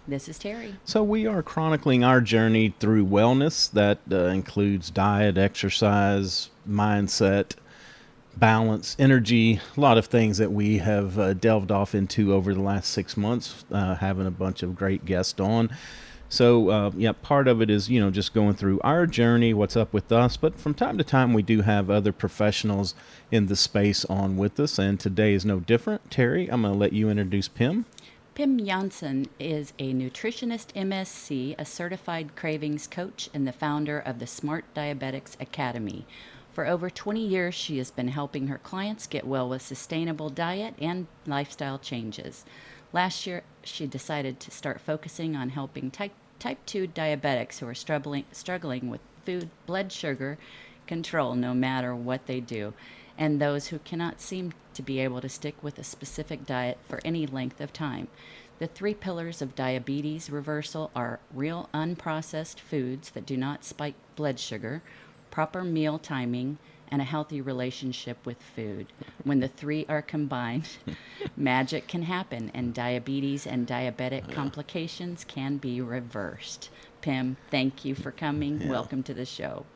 This is Terry. So we are chronicling our journey through wellness that includes diet, exercise, mindset, balance, energy, a lot of things that we have delved off into over the last 6 months, having a bunch of great guests on. So, yeah, part of it is, just going through our journey, what's up with us. But from time to time, we do have other professionals in the space on with us. And today is no different. Terry, I'm going to let you introduce Pim. Pim Jansson is a Nutritionist MSc, a Certified Cravings Coach, and the founder of the Smart Diabetics Academy. For over 20 years, she has been helping her clients get well with sustainable diet and lifestyle changes. Last year, she decided to start focusing on helping type 2 diabetics who are struggling with food blood sugar control no matter what they do, and those who cannot seem to be able to stick with a specific diet for any length of time. The three pillars of diabetes reversal are real unprocessed foods that do not spike blood sugar, proper meal timing, and a healthy relationship with food. When the three are combined, magic can happen, and diabetes and diabetic complications can be reversed. Pim, thank you for coming. Yeah. Welcome to the show.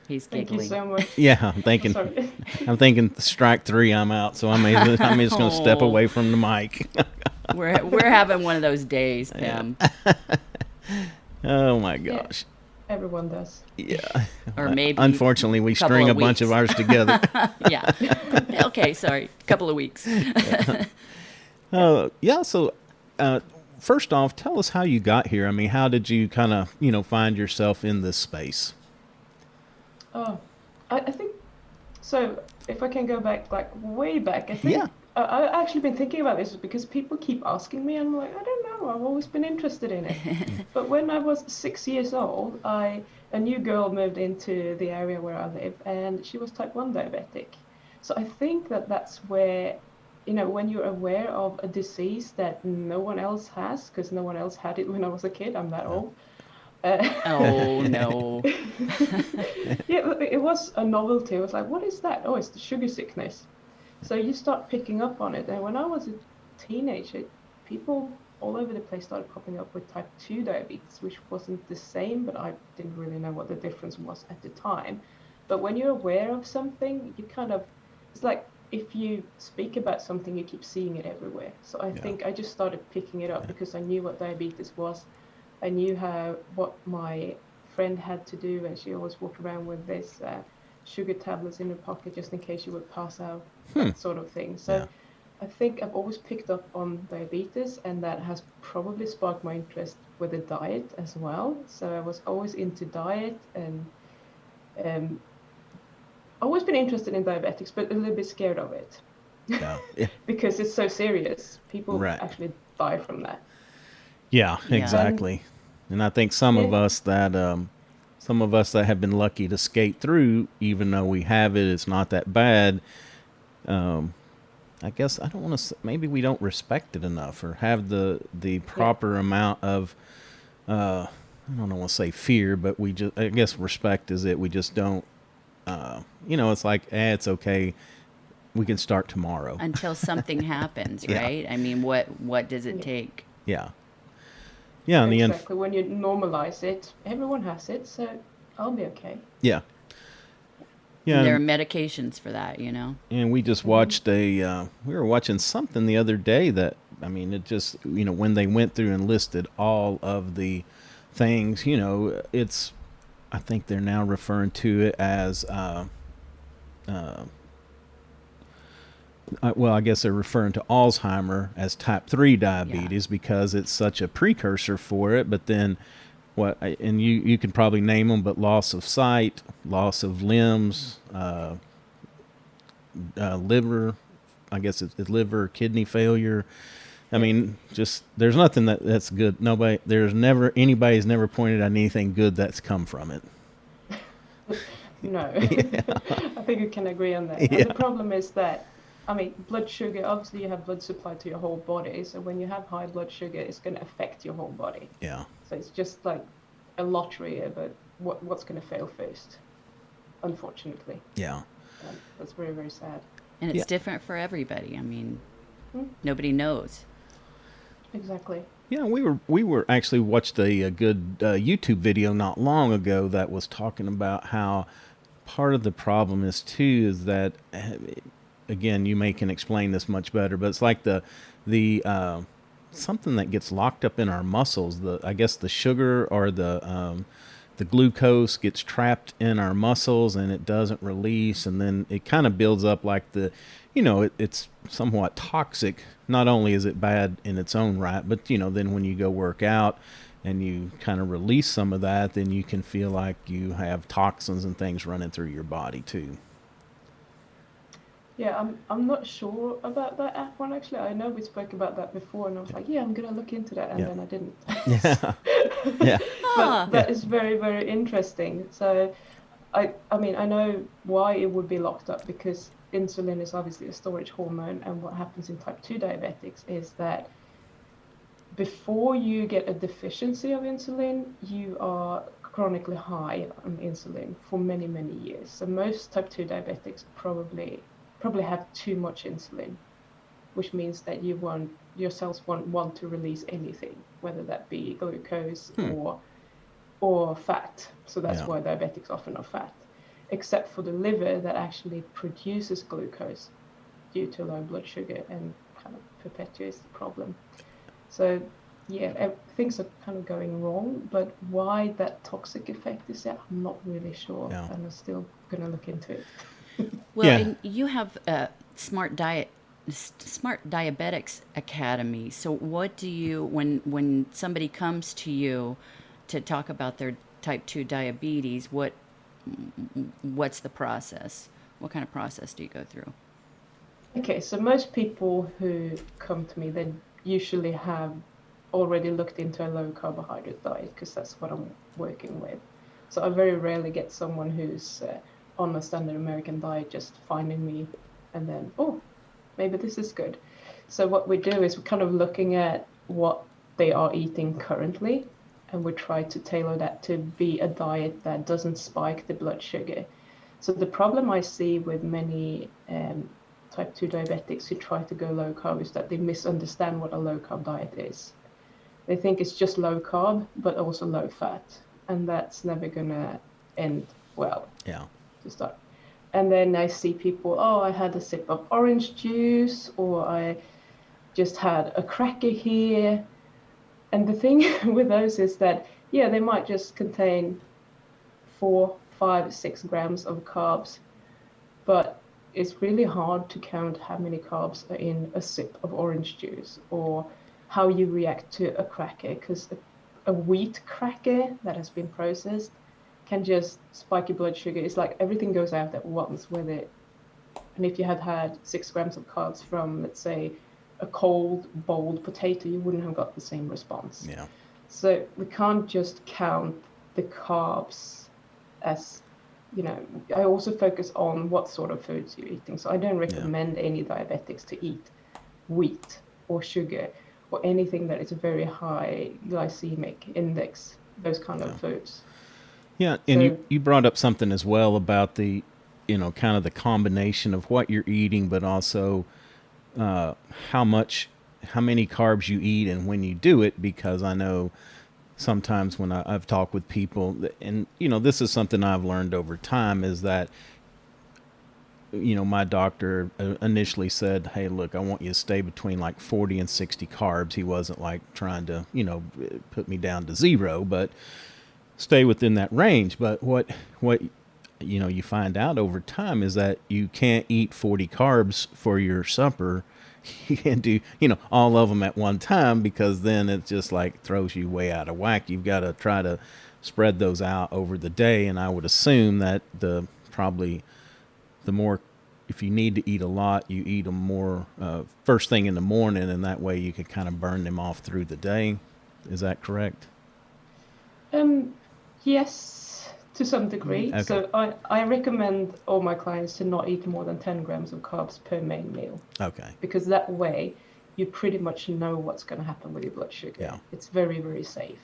He's Thank you giggling. so much. Yeah, I'm Oh, thinking, sorry. I'm thinking strike three, I'm out. So I'm just going to step Oh. away from the mic. We're having one of those days, Yeah. Pim. Oh my Yeah. gosh. Everyone does. Yeah. Or maybe Unfortunately, we couple string a of bunch of weeks. ours together. Yeah. Okay, sorry. Couple of weeks. Yeah. So, first off, tell us how you got here. I mean, how did you kind of, find yourself in this space? Oh, I think so. If I can go back, like way back, I Yeah. think I've actually been thinking about this because people keep asking me, and I'm like, I don't know. I've always been interested in it. But when I was 6 years old, a new girl moved into the area where I live, and she was type 1 diabetic. So I think that that's where, when you're aware of a disease that no one else has, because no one else had it when I was a kid. I'm that old. Oh, no. Yeah, it was a novelty. It was like, what is that? Oh, it's the sugar sickness. So you start picking up on it. And when I was a teenager, people all over the place started popping up with type 2 diabetes, which wasn't the same, but I didn't really know what the difference was at the time. But when you're aware of something, you kind of, it's like if you speak about something, you keep seeing it everywhere. So I Yeah. think I just started picking it up because I knew what diabetes was. I knew what my friend had to do, and she always walked around with this sugar tablets in her pocket just in case she would pass out, Hmm. that sort of thing. Yeah. So I think I've always picked up on diabetes, and that has probably sparked my interest with the diet as well. So I was always into diet and um, always been interested in diabetics, but a little bit scared of it Yeah. Yeah. because it's so serious. People Right. actually die from that. Yeah. Yeah. Exactly. And I think Yeah. some of us that have been lucky to skate through, even though we have it, it's not that bad. Um, I guess I don't want to. Maybe we don't respect it enough, or have the Yeah. proper amount of. I don't want to say fear, but we just. I guess respect is it. We just don't. It's like, it's okay. We can start tomorrow. Until something happens, Yeah. right? I mean, what does it Yeah. take? Yeah. Yeah. And Exactly. When you normalize it, everyone has it, so I'll be okay. yeah. Yeah. And there are medications for that, you know? And we just Hmm. watched we were watching something the other day that, I mean, it just, when they went through and listed all of the things, I think they're now referring to it as, uh, well, I guess they're referring to Alzheimer as type 3 diabetes because it's such a precursor for it. But then and you can probably name them, but loss of sight, loss of limbs, liver, I guess it's liver, kidney failure. I mean, just there's nothing that's good. Anybody's never pointed out anything good that's come from it. No, Yeah. I think we can agree on that. And Yeah. the problem is that, I mean, blood sugar, obviously you have blood supply to your whole body. So when you have high blood sugar, it's going to affect your whole body. Yeah. So it's just like a lottery about what's going to fail first, unfortunately. Yeah. That's very, very sad. And it's Yeah. different for everybody. I mean, Hmm, nobody knows. exactly. Yeah, we were actually watched a good YouTube video not long ago that was talking about how part of the problem is too is that again you may can explain this much better, but it's like the something that gets locked up in our muscles. The I guess the sugar or the glucose gets trapped in our muscles and it doesn't release, and then it kind of builds up like it's somewhat toxic. Not only is it bad in its own right, but then when you go work out and you kind of release some of that, then you can feel like you have toxins and things running through your body too. Yeah, I'm not sure about that app one actually. I know we spoke about that before, and I was like, yeah, I'm gonna look into that, and Yeah. then I didn't. Yeah. Yeah. Ah, But that is very, very interesting. So I mean, I know why it would be locked up because insulin is obviously a storage hormone, and what happens in type 2 diabetics is that before you get a deficiency of insulin, you are chronically high on insulin for many, many years. So most type 2 diabetics probably have too much insulin, which means that your cells won't want to release anything, whether that be glucose or fat. So that's Yeah. why diabetics often are fat, except for the liver that actually produces glucose due to low blood sugar and kind of perpetuates the problem. So yeah, things are kind of going wrong, but why that toxic effect is there, I'm not really sure, Yeah. and I'm still going to look into it. well, Yeah. and you have a Smart Diabetics Academy. So what do you when somebody comes to you to talk about their type 2 diabetes, what's the process? What kind of process do you go through? Okay, so most people who come to me, they usually have already looked into a low carbohydrate diet because that's what I'm working with. So I very rarely get someone who's on a standard American diet just finding me and then, oh, maybe this is good. So what we do is we're kind of looking at what they are eating currently, and we try to tailor that to be a diet that doesn't spike the blood sugar. So the problem I see with many type 2 diabetics who try to go low carb is that they misunderstand what a low carb diet is. They think it's just low carb, but also low fat. And that's never going to end well Yeah. to start. And then I see people, oh, I had a sip of orange juice, or I just had a cracker here. And the thing with those is that, yeah, they might just contain 4, 5, 6 grams of carbs, but it's really hard to count how many carbs are in a sip of orange juice or how you react to a cracker, because a wheat cracker that has been processed can just spike your blood sugar. It's like everything goes out at once with it. And if you had had 6 grams of carbs from, let's say, a cold, boiled potato, you wouldn't have got the same response. Yeah. So we can't just count the carbs as, I also focus on what sort of foods you're eating. So I don't recommend any diabetics to eat wheat or sugar or anything that is a very high glycemic index, those kind of foods. Yeah, and So, you brought up something as well about the, kind of the combination of what you're eating, but also how many carbs you eat and when you do it, because I know sometimes when I've talked with people, and this is something I've learned over time, is that my doctor initially said, hey, look, I want you to stay between like 40 and 60 carbs. He wasn't like trying to put me down to zero, but stay within that range. But what you find out over time is that you can't eat 40 carbs for your supper. You can't do all of them at one time, because then it just like throws you way out of whack. You've got to try to spread those out over the day, and I would assume that probably the more, if you need to eat a lot, you eat them more first thing in the morning, and that way you could kind of burn them off through the day. Is that correct? yes, to some degree. Okay. So I recommend all my clients to not eat more than 10 grams of carbs per main meal, Okay. because that way you pretty much know what's going to happen with your blood sugar. Yeah. It's very, very safe.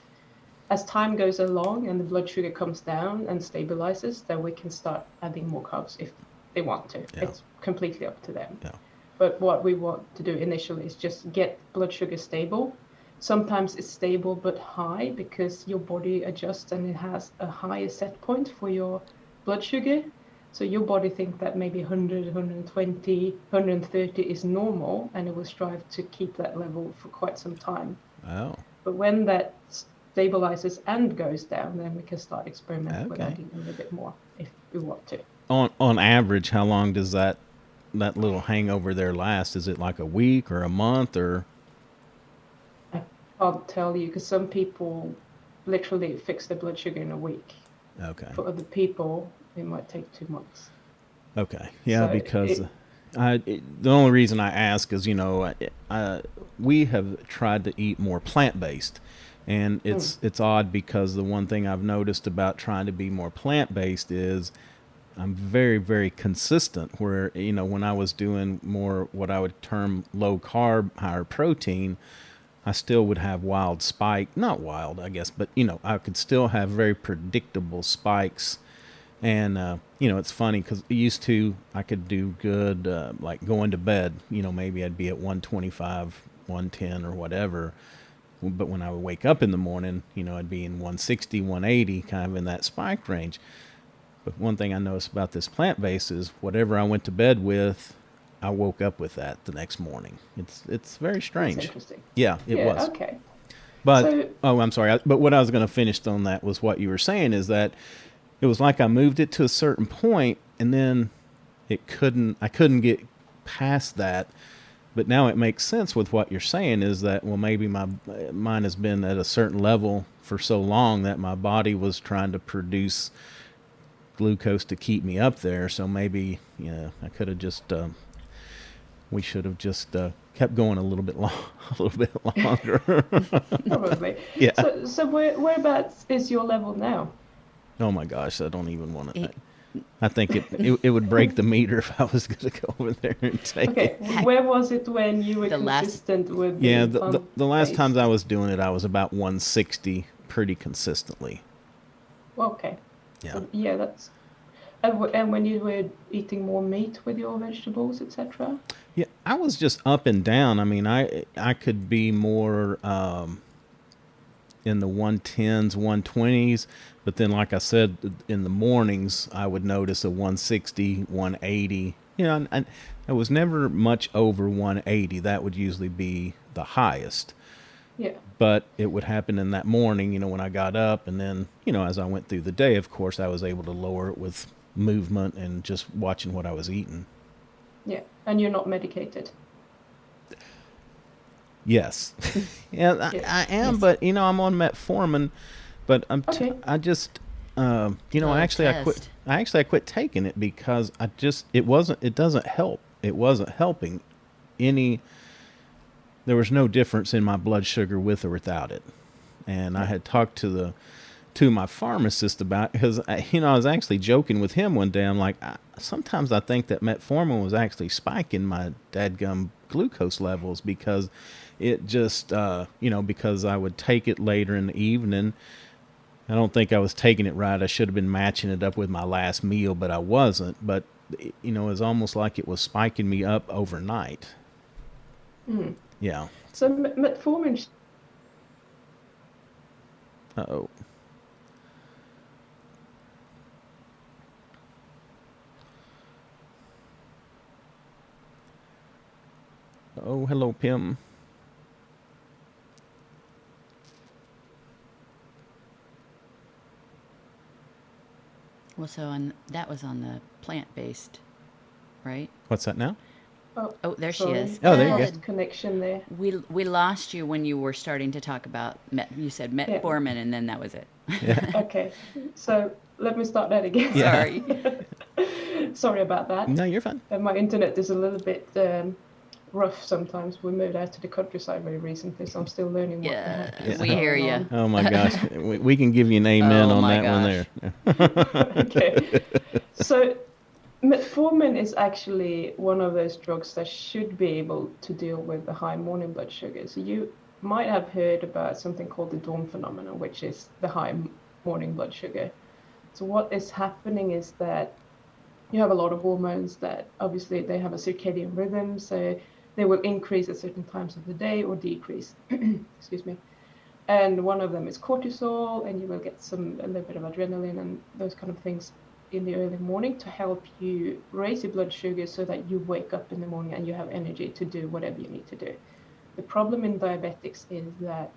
As time goes along and the blood sugar comes down and stabilizes, then we can start adding more carbs if they want to. Yeah. It's completely up to them. Yeah. But what we want to do initially is just get blood sugar stable, sometimes it's stable but high because your body adjusts and it has a higher set point for your blood sugar. So your body thinks that maybe 100, 120, 130 is normal, and it will strive to keep that level for quite some time. Oh. But when that stabilizes and goes down, then we can start experimenting with Okay. adding a little bit more if we want to. On average, how long does that little hangover there last? Is it like a week or a month or? I can't tell you, because some people literally fix their blood sugar in a week. Okay. For other people, it might take 2 months. Okay. Yeah, So because the only reason I ask is, we have tried to eat more plant-based, and it's odd because the one thing I've noticed about trying to be more plant-based is I'm very, very consistent where, when I was doing more what I would term low carb, higher protein, I still would have wild spike, not wild, I guess, but, I could still have very predictable spikes. And, it's funny because I could do good, like going to bed, maybe I'd be at 125, 110 or whatever. But when I would wake up in the morning, I'd be in 160, 180, kind of in that spike range. But one thing I noticed about this plant-based is whatever I went to bed with, I woke up with that the next morning. It's very strange. That's interesting. Yeah, it was. Okay. But, I'm sorry. But what I was going to finish on that was what you were saying is that it was like I moved it to a certain point and then I couldn't get past that. But now it makes sense with what you're saying is that, well, maybe mine has been at a certain level for so long that my body was trying to produce glucose to keep me up there. So maybe, I could have just, we should have just kept going a little bit longer. Probably. Yeah. So whereabouts is your level now? Oh my gosh, I don't even want to. I think it would break the meter if I was going to go over there and take it. Okay, where was it when you were consistent with the the last times I was doing it, I was about 160 pretty consistently. Okay. Yeah. So, yeah, that's. And when you were eating more meat with your vegetables, etc. Yeah, I was just up and down. I mean, I could be more in the 110s, 120s, but then, like I said, in the mornings, I would notice a 160, 180. And I was never much over 180. That would usually be the highest. Yeah. But it would happen in that morning, when I got up, and then, as I went through the day, of course, I was able to lower it with movement and just watching what I was eating. Yeah, and you're not medicated. Yes. Yeah, I am, yes. But I'm on metformin, but okay. I just I quit taking it because it doesn't help. It wasn't helping any. There was no difference in my blood sugar with or without it. And I had talked to my pharmacist about, because I was actually joking with him one day. I'm like, sometimes I think that metformin was actually spiking my dadgum glucose levels because it just, because I would take it later in the evening. I don't think I was taking it right. I should have been matching it up with my last meal, but I wasn't. But, it was almost like it was spiking me up overnight. Mm. Yeah. So metformin. Uh-oh. Oh, hello, Pim. Well, that was on the plant-based, right? What's that now? Oh, there sorry. She is. Oh, there you go. Connection there. We lost you when you were starting to talk about you said metformin, and then that was it. Yeah. Okay, so let me start that again. Yeah. Sorry. Sorry about that. No, you're fine. My internet is a little bit rough sometimes. We moved out to the countryside very recently, so I'm still learning what the heck is we hear going you. on. Oh my gosh, we can give you an amen on that one there. Okay, so metformin is actually one of those drugs that should be able to deal with the high morning blood sugar. So you might have heard about something called the dawn phenomenon, which is the high morning blood sugar. So what is happening is that you have a lot of hormones that obviously they have a circadian rhythm. So they will increase at certain times of the day or decrease. Excuse me. And one of them is cortisol, and you will get a little bit of adrenaline and those kind of things in the early morning to help you raise your blood sugar so that you wake up in the morning and you have energy to do whatever you need to do. The problem in diabetics is that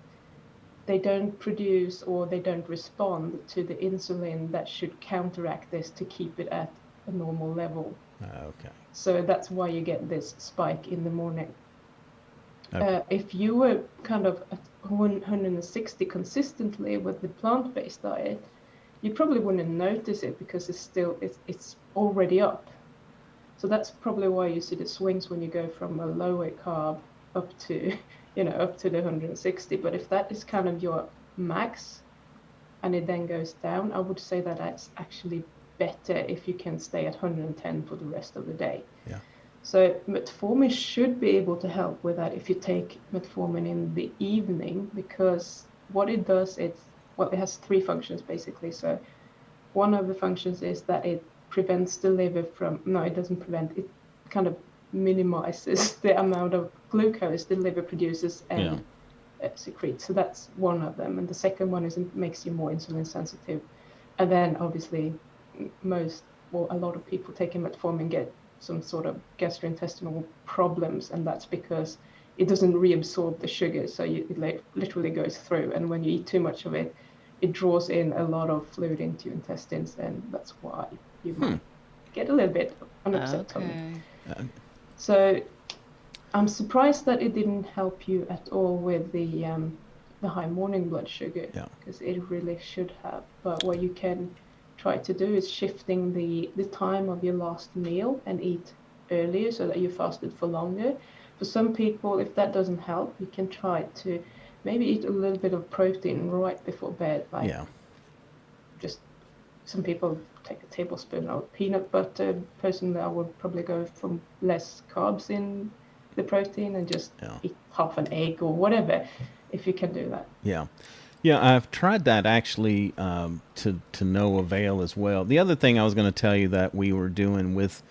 they don't produce or they don't respond to the insulin that should counteract this to keep it at a normal level. Okay. So that's why you get this spike in the morning. Okay. If you were kind of at 160 consistently with the plant-based diet, you probably wouldn't notice it because it's already up. So that's probably why you see the swings when you go from a lower carb up to up to the 160. But if that is kind of your max and it then goes down, I would say that that's actually better if you can stay at 110 for the rest of the day. Yeah. So metformin should be able to help with that if you take metformin in the evening, because what it does, it has three functions basically. So one of the functions is that it prevents the liver it doesn't prevent, it kind of minimizes the amount of glucose the liver produces and secretes. So that's one of them. And the second one is it makes you more insulin sensitive. And then obviously a lot of people taking metformin get some sort of gastrointestinal problems, and that's because it doesn't reabsorb the sugar, so it literally goes through, and when you eat too much of it, it draws in a lot of fluid into your intestines, and that's why you might get a little bit of an upset tummy. So I'm surprised that it didn't help you at all with the high morning blood sugar, because it really should have. But what you can try to do is shifting the time of your last meal and eat earlier so that you fasted for longer. For some people, if that doesn't help, you can try to maybe eat a little bit of protein right before bed. Just some people take a tablespoon of peanut butter. Personally, I would probably go for less carbs in the protein and just eat half an egg or whatever, if you can do that. Yeah, I've tried that actually to no avail as well. The other thing I was going to tell you that we were doing with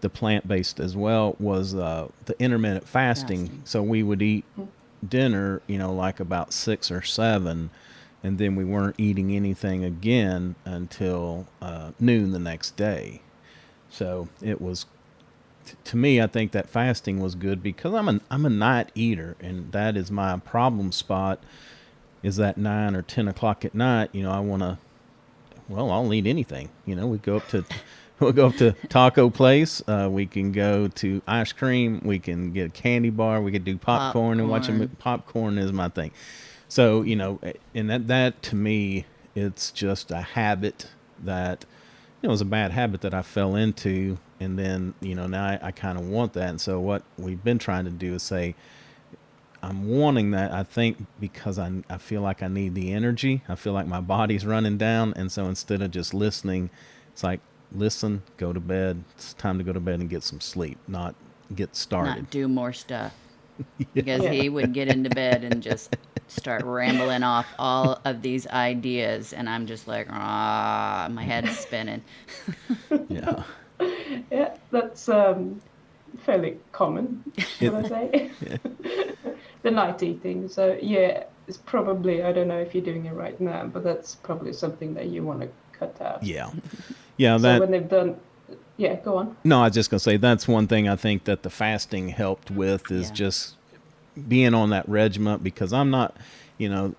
the plant-based as well was the intermittent fasting. So we would eat dinner, like about 6 or 7, and then we weren't eating anything again until noon the next day. So it was, to me, I think that fasting was good because I'm a night eater, and that is my problem spot. Is that 9 or 10 o'clock at night? I want to. Well, I'll eat anything. We'll go up to taco place. We can go to ice cream. We can get a candy bar. We could do popcorn and watch a movie. Popcorn is my thing. So and that to me, it's just a habit that it was a bad habit that I fell into, and then now I kind of want that. And so what we've been trying to do is say, I'm wanting that, I think, because I feel like I need the energy. I feel like my body's running down. And so instead of just listening, it's like, listen, go to bed. It's time to go to bed and get some sleep, not get started. Not do more stuff. Because he would get into bed and just start rambling off all of these ideas. And I'm just like, my head's spinning. Yeah. Yeah, that's fairly common, should I say. The night eating. So it's probably, I don't know if you're doing it right now, but that's probably something that you want to cut out. Yeah. So when they've done, go on. No, I was just gonna say that's one thing I think that the fasting helped with is just being on that regiment, because I'm not, there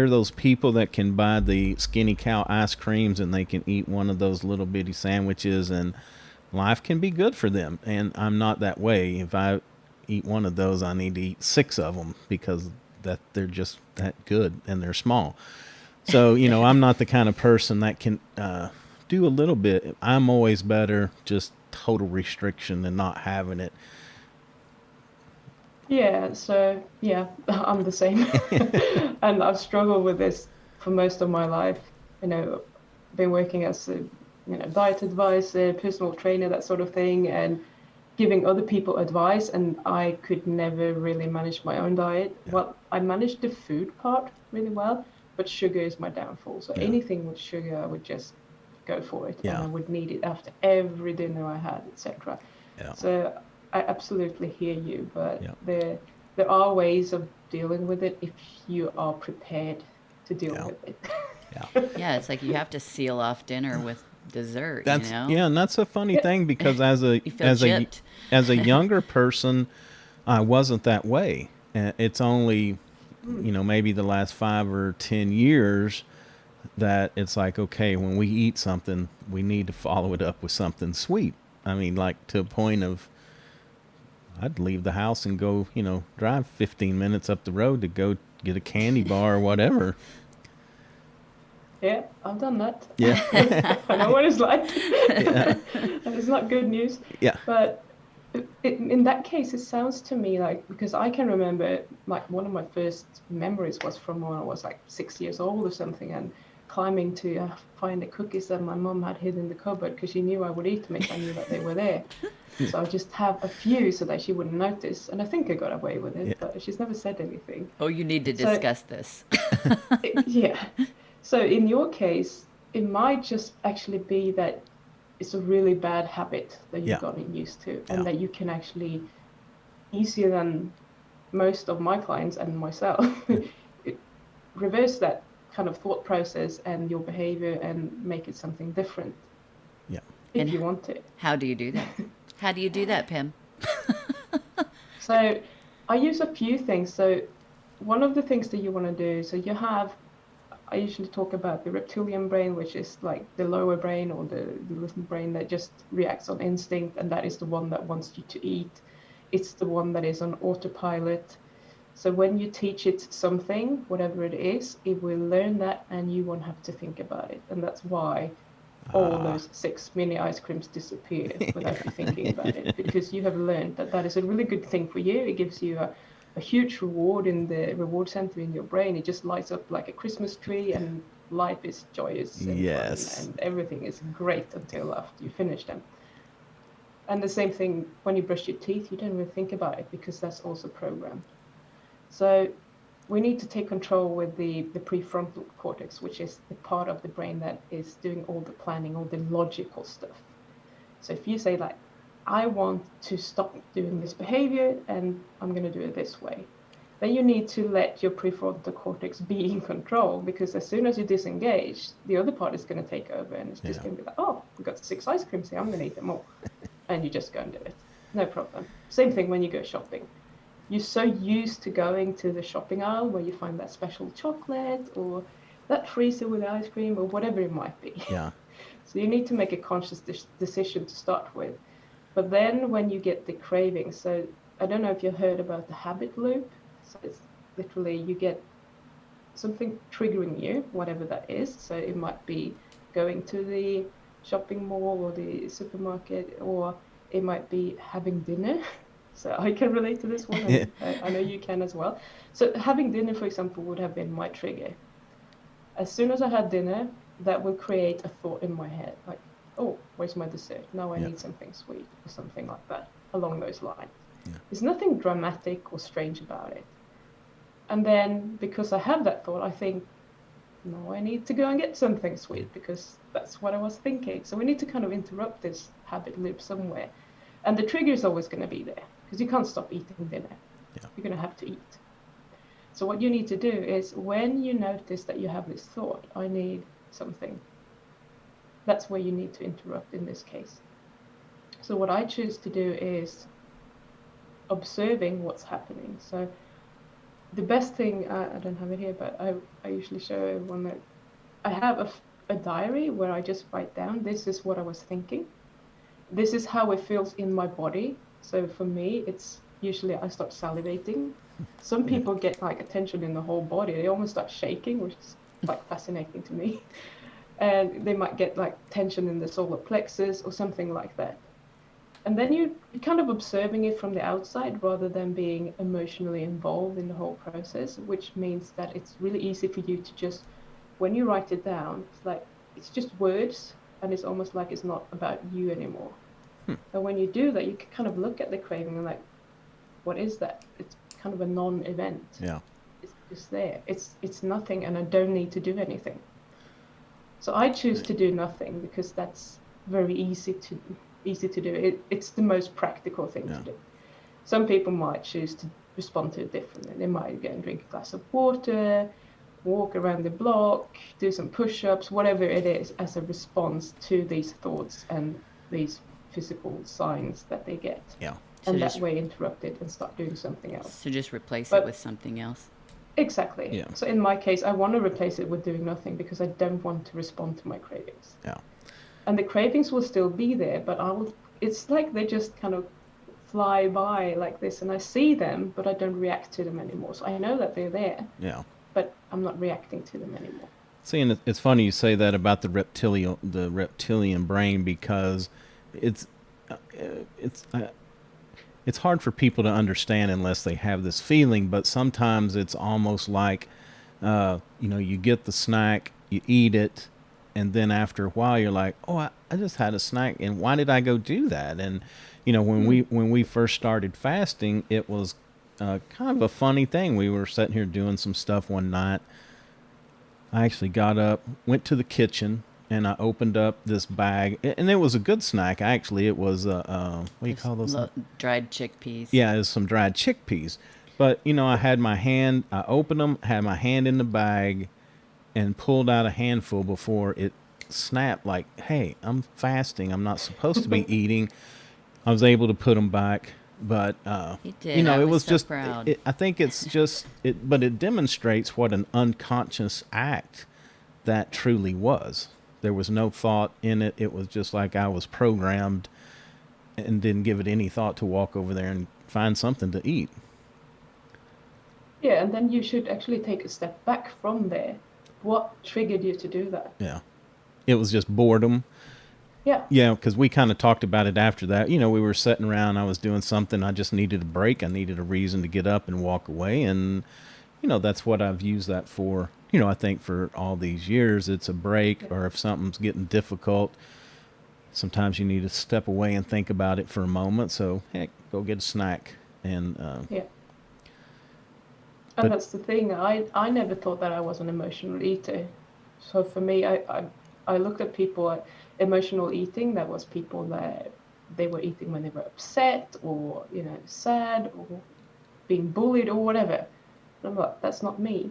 are those people that can buy the Skinny Cow ice creams and they can eat one of those little bitty sandwiches and life can be good for them. And I'm not that way. If I eat one of those, I need to eat 6 of them because they're just that good and they're small. So, I'm not the kind of person that can do a little bit. I'm always better just total restriction than not having it. Yeah, so I'm the same. And I've struggled with this for most of my life. Been working as a diet advisor, personal trainer, that sort of thing, and giving other people advice, and I could never really manage my own diet. Well, I managed the food part really well, but sugar is my downfall. So anything with sugar, I would just go for it, and I would need it after every dinner I had, etc. So I absolutely hear you, but Yeah. there are ways of dealing with it if you are prepared to deal Yeah. with it. Yeah. Yeah, it's like you have to seal off dinner with dessert, you That's know? yeah, and that's a funny Yeah. thing because You feel gypped. as a younger person, I wasn't that way. It's only, maybe the last 5 or 10 years that it's like, okay, when we eat something, we need to follow it up with something sweet. I mean, like to a point of, I'd leave the house and go, drive 15 minutes up the road to go get a candy bar or whatever. Yeah, I've done that. Yeah. I know what it's like. Yeah. And it's not good news. Yeah. But in that case, it sounds to me like, because I can remember, like, one of my first memories was from when I was like 6 years old or something, and climbing to find the cookies that my mum had hid in the cupboard because she knew I would eat them if I knew that they were there. So I just have a few so that she wouldn't notice. And I think I got away with it, Yeah. but she's never said anything. Oh, you need to So, discuss this. yeah. So in your case, it might just actually be that it's a really bad habit that you've Yeah. gotten used to, Yeah. and that you can actually, easier than most of my clients and myself, reverse that kind of thought process and your behavior and make it something different Yeah. if And you want it. how do you do that? How do you do that, Pim? So I use a few things. So one of the things that you want to do, so I usually talk about the reptilian brain, which is like the lower brain, or the little brain that just reacts on instinct, and that is the one that wants you to eat. It's the one that is on autopilot. So when you teach it something, whatever it is, it will learn that and you won't have to think about it. And that's why all those 6 mini ice creams disappear without you thinking about it, because you have learned that that is a really good thing for you. It gives you a huge reward in the reward center in your brain. It just lights up like a Christmas tree, and life is joyous and Yes. fun, and everything is great until after you finish them. And the same thing when you brush your teeth, you don't really think about it because that's also programmed. So we need to take control with the prefrontal cortex, which is the part of the brain that is doing all the planning, all the logical stuff. So if you say, like, I want to stop doing this behavior and I'm going to do it this way, then you need to let your prefrontal cortex be in control, because as soon as you disengage, the other part is going to take over, and it's just going to be like, oh, we got 6 ice creams here, I'm going to eat them all. And you just go and do it. No problem. Same thing when you go shopping. You're so used to going to the shopping aisle where you find that special chocolate or that freezer with ice cream or whatever it might be. Yeah. So you need to make a conscious decision to start with. But then when you get the craving, so I don't know if you heard about the habit loop. So it's literally you get something triggering you, whatever that is. So it might be going to the shopping mall or the supermarket, or it might be having dinner. So I can relate to this one, and I know you can as well. So having dinner, for example, would have been my trigger. As soon as I had dinner, that would create a thought in my head, like, oh, where's my dessert? Now I need something sweet or something like that, along those lines. Yeah. There's nothing dramatic or strange about it. And then because I have that thought, I think, no, I need to go and get something sweet because that's what I was thinking. So we need to kind of interrupt this habit loop somewhere. And the trigger is always going to be there because you can't stop eating dinner. Yeah. You're going to have to eat. So what you need to do is, when you notice that you have this thought, I need something, that's where you need to interrupt in this case. So what I choose to do is observing what's happening. So the best thing, I don't have it here, but I usually show everyone that I have a diary where I just write down, this is what I was thinking. This is how it feels in my body. So for me, it's usually I start salivating. Some people get like a tension in the whole body. They almost start shaking, which is quite fascinating to me. And they might get like tension in the solar plexus or something like that. And then you're kind of observing it from the outside rather than being emotionally involved in the whole process, which means that it's really easy for you to just, when you write it down, it's like, it's just words, and it's almost like it's not about you anymore. And when you do that, you can kind of look at the craving and like, what is that? It's kind of a non-event. Yeah. It's just there. It's nothing, and I don't need to do anything. So I choose to do nothing because that's very easy to easy to do. It's the most practical thing to do. Some people might choose to respond to it differently. They might go and drink a glass of water, walk around the block, do some push-ups, whatever it is, as a response to these thoughts and these physical signs that they get. Yeah. And So that way interrupt it and start doing something else. So just replace it with something else. Exactly. Yeah. So in my case, I want to replace it with doing nothing because I don't want to respond to my cravings. Yeah. And the cravings will still be there, but it's like they just kind of fly by like this, and I see them, but I don't react to them anymore. So I know that they're there. Yeah. But I'm not reacting to them anymore. See, and it's funny you say that about the reptilian brain, because it's hard for people to understand unless they have this feeling. But sometimes it's almost like, you get the snack, you eat it, and then after a while you're like, oh, I just had a snack, and why did I go do that? And when we first started fasting, it was kind of a funny thing. We were sitting here doing some stuff one night. I actually got up, went to the kitchen, and I opened up this bag, and it was a good snack. Actually, it was what do you call those? Dried chickpeas. Yeah, it was some dried chickpeas. But I opened them, had my hand in the bag, and pulled out a handful before it snapped. Like, hey, I'm fasting. I'm not supposed to be eating. I was able to put them back. But He did. it I was so just. proud. I think it's just. But it demonstrates what an unconscious act that truly was. There was no thought in it. It was just like I was programmed, and didn't give it any thought to walk over there and find something to eat. Yeah, and then you should actually take a step back from there. What triggered you to do that? Yeah, it was just boredom. Yeah. Yeah, because we kind of talked about it after that. We were sitting around. I was doing something. I just needed a break. I needed a reason to get up and walk away. And, that's what I've used that for. I think for all these years, it's a break. Or if something's getting difficult, sometimes you need to step away and think about it for a moment. So, heck, go get a snack. And Yeah. And that's the thing. I never thought that I was an emotional eater. So for me, I looked at people, emotional eating, that was people that they were eating when they were upset or, sad or being bullied or whatever. And I'm like, that's not me.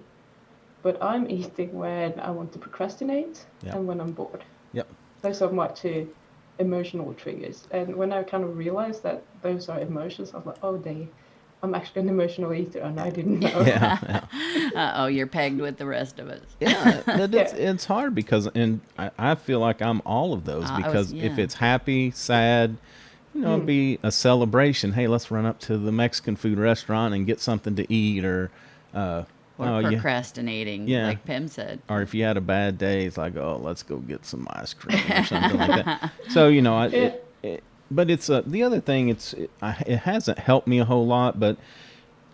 But I'm eating when I want to procrastinate and when I'm bored. Yep. Those are my two emotional triggers. And when I kind of realized that those are emotions, I was like, oh, I'm actually an emotional eater, and I didn't know. Uh-oh, you're pegged with the rest of us. Yeah, it's hard because, and I feel like I'm all of those, because if it's happy, sad, it'd be a celebration. Hey, let's run up to the Mexican food restaurant and get something to eat, or procrastinating, like Pim said. Or if you had a bad day, it's like, oh, let's go get some ice cream or something like that. So, but it's the other thing. It hasn't helped me a whole lot. But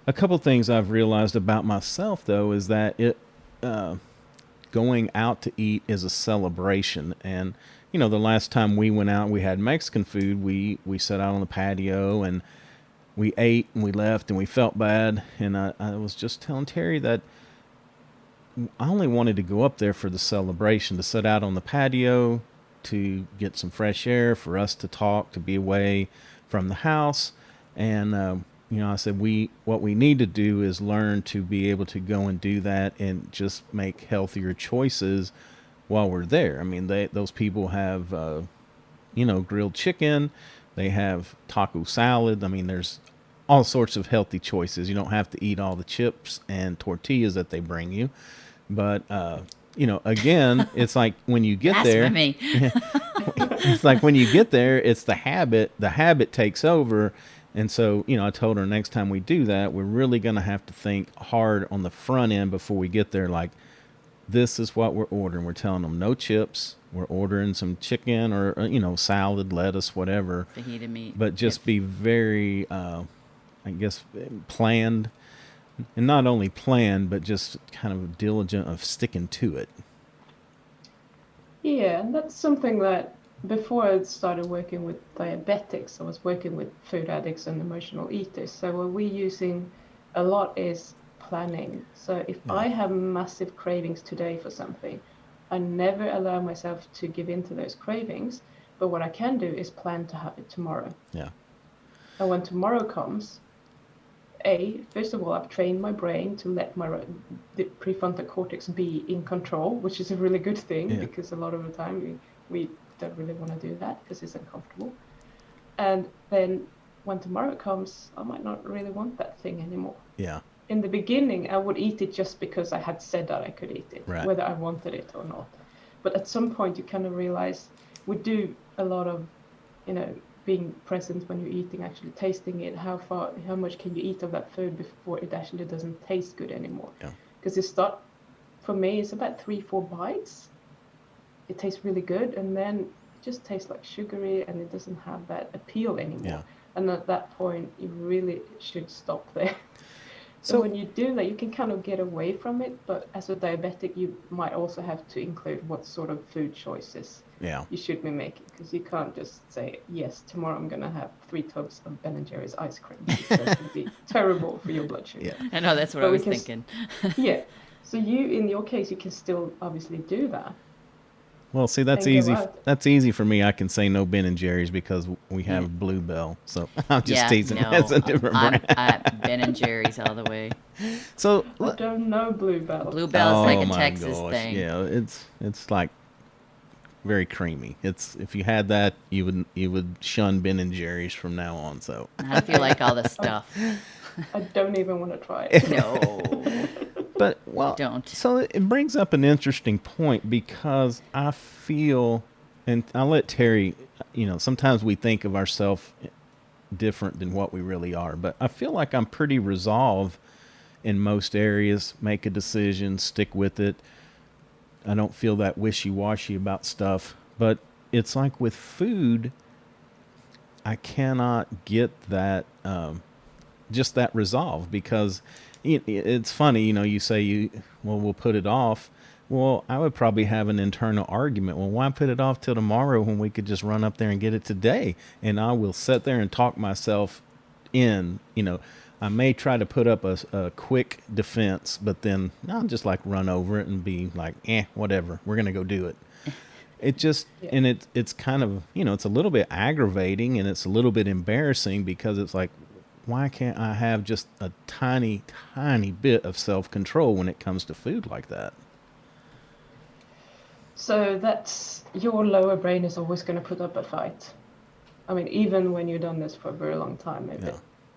a couple things I've realized about myself, though, is that going out to eat is a celebration. And the last time we went out, we had Mexican food. We sat out on the patio and we ate and we left and we felt bad. And I was just telling Terry that I only wanted to go up there for the celebration, to sit out on the patio, to get some fresh air, for us to talk, to be away from the house. And, I said, what we need to do is learn to be able to go and do that and just make healthier choices while we're there. I mean, those people have, grilled chicken, they have taco salad. I mean, there's all sorts of healthy choices. You don't have to eat all the chips and tortillas that they bring you. But, again, it's like when you get there, it's like when you get there, it's the habit takes over. And so, I told her next time we do that, we're really going to have to think hard on the front end before we get there. Like, this is what we're ordering. We're telling them no chips. We're ordering some chicken or, salad, lettuce, whatever. Fajita meat. But just be very, planned. And not only planned, but just kind of diligent of sticking to it. Yeah, and that's something that before I started working with diabetics, I was working with food addicts and emotional eaters. So what we're using a lot is planning. So if I have massive cravings today for something, I never allow myself to give in to those cravings. But what I can do is plan to have it tomorrow. Yeah. And when tomorrow comes, first of all, I've trained my brain to let the prefrontal cortex be in control, which is a really good thing, because a lot of the time we don't really want to do that because it's uncomfortable. And then when tomorrow comes, I might not really want that thing anymore. Yeah. In the beginning, I would eat it just because I had said that I could eat it, right. whether I wanted it or not. But at some point, you kind of realize we do a lot of, being present when you're eating, actually tasting it. How much can you eat of that food before it actually doesn't taste good anymore? Because for me, it's about 3-4 bites. It tastes really good, and then it just tastes like sugary, and it doesn't have that appeal anymore. And at that point, you really should stop there. So when you do that, you can kind of get away from it. But as a diabetic, you might also have to include what sort of food choices you should be making, because you can't just say, yes, tomorrow I'm going to have 3 tubs of Ben & Jerry's ice cream. It's going to be terrible for your blood sugar. I know, that's what I was thinking. So in your case, you can still obviously do that. Well, see, that's easy. That's easy for me. I can say no Ben and Jerry's because we have Bluebell. So I'm just teasing. No, That's a different brand. Ben and Jerry's all the way. So I don't know Bluebell. Bluebell's like a Texas thing. Yeah, it's like very creamy. If you had that, you would shun Ben and Jerry's from now on. So I feel like all the stuff. I don't even want to try it. No. But, don't. So it brings up an interesting point, because I feel, and I'll let Terry, sometimes we think of ourselves different than what we really are, but I feel like I'm pretty resolved in most areas, make a decision, stick with it. I don't feel that wishy-washy about stuff, but it's like with food, I cannot get that, just that resolve, because it's funny, you say we'll put it off. Well, I would probably have an internal argument. Well, why put it off till tomorrow when we could just run up there and get it today? And I will sit there and talk myself in, I may try to put up a quick defense, but then I'll just like run over it and be like, whatever, we're going to go do it. It just, and it's kind of, it's a little bit aggravating, and it's a little bit embarrassing, because it's like, why can't I have just a tiny, tiny bit of self-control when it comes to food like that? So that's, your lower brain is always going to put up a fight. I mean, even when you've done this for a very long time,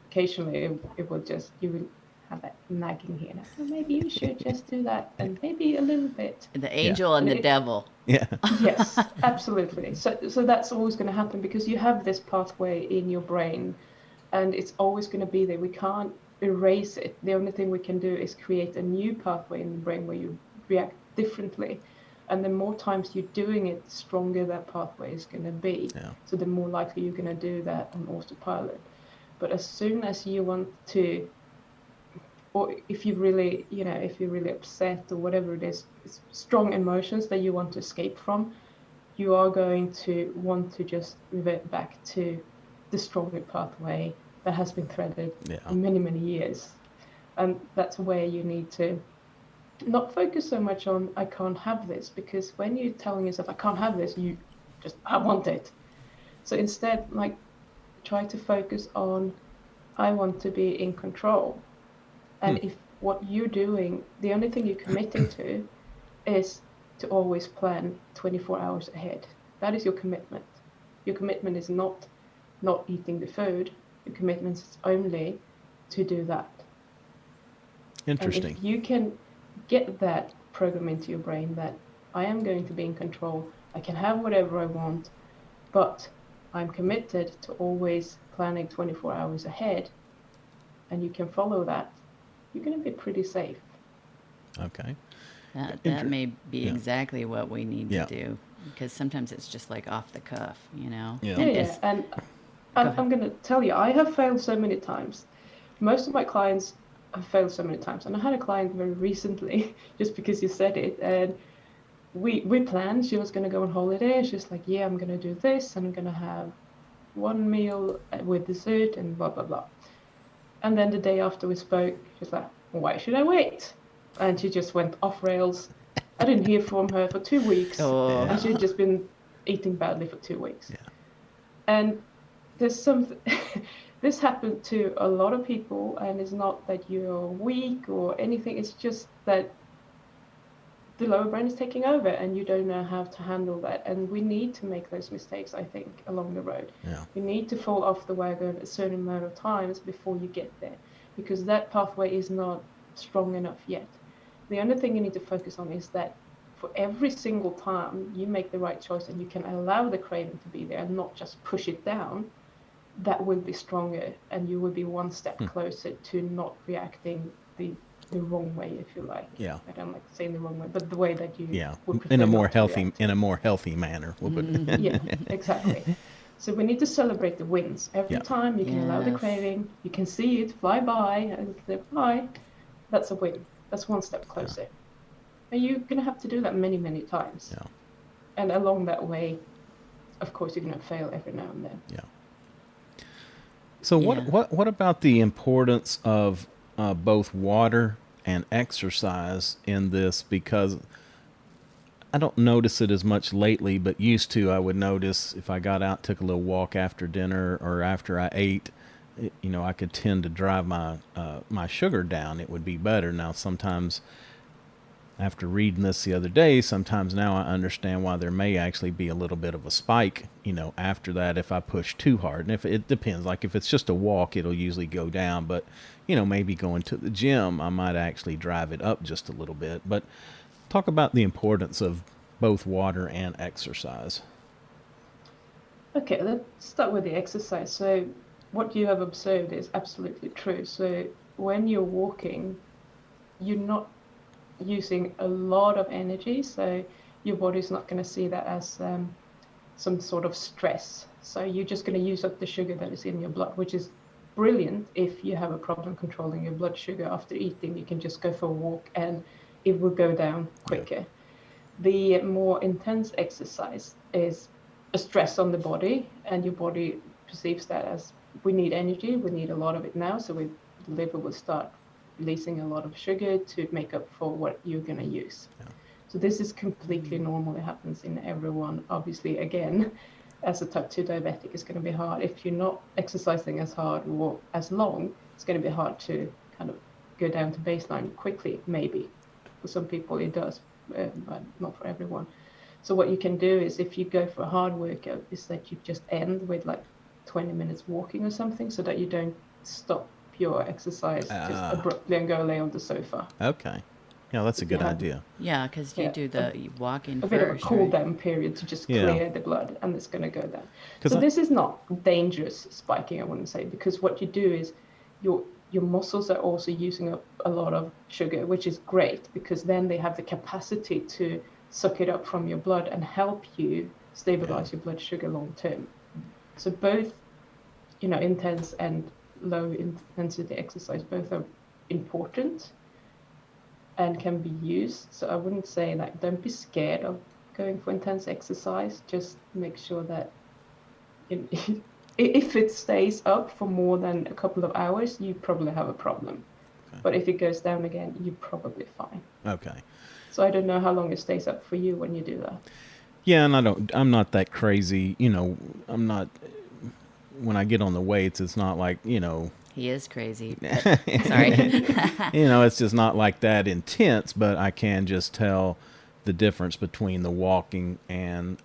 occasionally it will you will have that nagging here. So maybe you should just do that, and maybe a little bit. The angel and the devil. Yeah. Yes, absolutely. So that's always going to happen, because you have this pathway in your brain, and it's always going to be there. We can't erase it. The only thing we can do is create a new pathway in the brain where you react differently. And the more times you're doing it, the stronger that pathway is going to be. So the more likely you're going to do that on autopilot. But as soon as you want to, or if you're really upset or whatever it is, it's strong emotions that you want to escape from, you are going to want to just revert back to the stronger pathway that has been threaded for many, many years. And that's where you need to not focus so much on, I can't have this, because when you're telling yourself, I can't have this, you just, I want it. So instead, try to focus on, I want to be in control. And if what you're doing, the only thing you're committing to is to always plan 24 hours ahead. That is your commitment. Your commitment is not eating the food. Your commitment is only to do that. Interesting. And if you can get that program into your brain that I am going to be in control, I can have whatever I want, but I'm committed to always planning 24 hours ahead, and you can follow that, you're going to be pretty safe. Okay. That may be exactly what we need to do, because sometimes it's just like off the cuff, And I'm going to tell you, I have failed so many times. Most of my clients have failed so many times, and I had a client very recently, just because you said it, and we planned. She was going to go on holiday, and she's like, I'm going to do this, and I'm going to have one meal with dessert and blah blah blah. And then the day after we spoke, she's like, why should I wait? And she just went off rails. I didn't hear from her for 2 weeks, and she'd just been eating badly for 2 weeks. Yeah. And there's some this happened to a lot of people, and it's not that you're weak or anything, it's just that the lower brain is taking over and you don't know how to handle that. And we need to make those mistakes, I think, along the road. Yeah. You need to fall off the wagon a certain amount of times before you get there, because that pathway is not strong enough yet. The only thing you need to focus on is that for every single time you make the right choice and you can allow the craving to be there and not just push it down, that will be stronger, and you will be one step closer to not reacting the wrong way, if you like. Yeah. I don't like saying the wrong way, but the way that you Yeah. would prefer In a not more to healthy react. in a more healthy manner. We'll put Yeah, exactly. So we need to celebrate the wins. Every Yeah. time you can allow the Yes. craving, you can see it fly by and say, bye. That's a win. That's one step closer. And you're going to have to do that many, many times. Yeah. And along that way, of course, you're going to fail every now and then. Yeah. So Yeah. what about the importance of both water and exercise in this? Because I don't notice it as much lately, but used to, I would notice if I got out, took a little walk after dinner or after I ate, I could tend to drive my my sugar down. It would be better. Now, sometimes after reading this the other day, sometimes now I understand why there may actually be a little bit of a spike, after that if I push too hard. And if it depends, like if it's just a walk, it'll usually go down. But, maybe going to the gym, I might actually drive it up just a little bit. But talk about the importance of both water and exercise. Okay, let's start with the exercise. So what you have observed is absolutely true. So when you're walking, you're not using a lot of energy, so your body's not going to see that as some sort of stress. So you're just going to use up the sugar that is in your blood, which is brilliant if you have a problem controlling your blood sugar after eating. You can just go for a walk and it will go down quicker. Yeah. The more intense exercise is a stress on the body, and your body perceives that as, we need energy, we need a lot of it now, so the liver will start releasing a lot of sugar to make up for what you're going to use. Yeah. So this is completely normal. It happens in everyone. Obviously, again, as a type 2 diabetic, it's going to be hard. If you're not exercising as hard or as long, it's going to be hard to kind of go down to baseline quickly, maybe. For some people it does, but not for everyone. So what you can do is, if you go for a hard workout, is that you just end with like 20 minutes walking or something, so that you don't stop your exercise just abruptly and go lay on the sofa. Okay. Yeah, that's a good idea. Yeah, because you do the walking first. A bit of a cool down period to just clear the blood, and it's going to go down. So this is not dangerous spiking, I wouldn't say, because what you do is your muscles are also using up a lot of sugar, which is great, because then they have the capacity to suck it up from your blood and help you stabilize your blood sugar long term. So both, intense and low intensity exercise, both are important and can be used. So I wouldn't say like, don't be scared of going for intense exercise. Just make sure that if it stays up for more than a couple of hours, you probably have a problem. Okay. But if it goes down again, you're probably fine. Okay. So I don't know how long it stays up for you when you do that. Yeah, and I'm not that crazy. I'm not, when I get on the weights, it's not like, He is crazy. Sorry. It's just not like that intense, but I can just tell the difference between the walking and,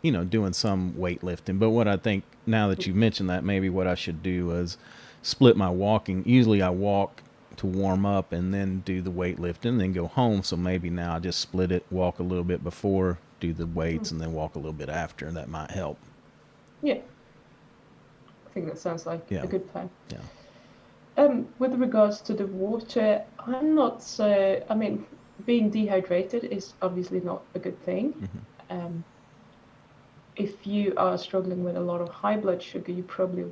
doing some weightlifting. But what I think, now that you mentioned that, maybe what I should do is split my walking. Usually I walk to warm up and then do the weightlifting and then go home. So maybe now I just split it, walk a little bit before, do the weights, and then walk a little bit after. That might help. Yeah. I think that sounds like a good plan. Yeah. With regards to the water, I'm not so, being dehydrated is obviously not a good thing. Mm-hmm. If you are struggling with a lot of high blood sugar, you're probably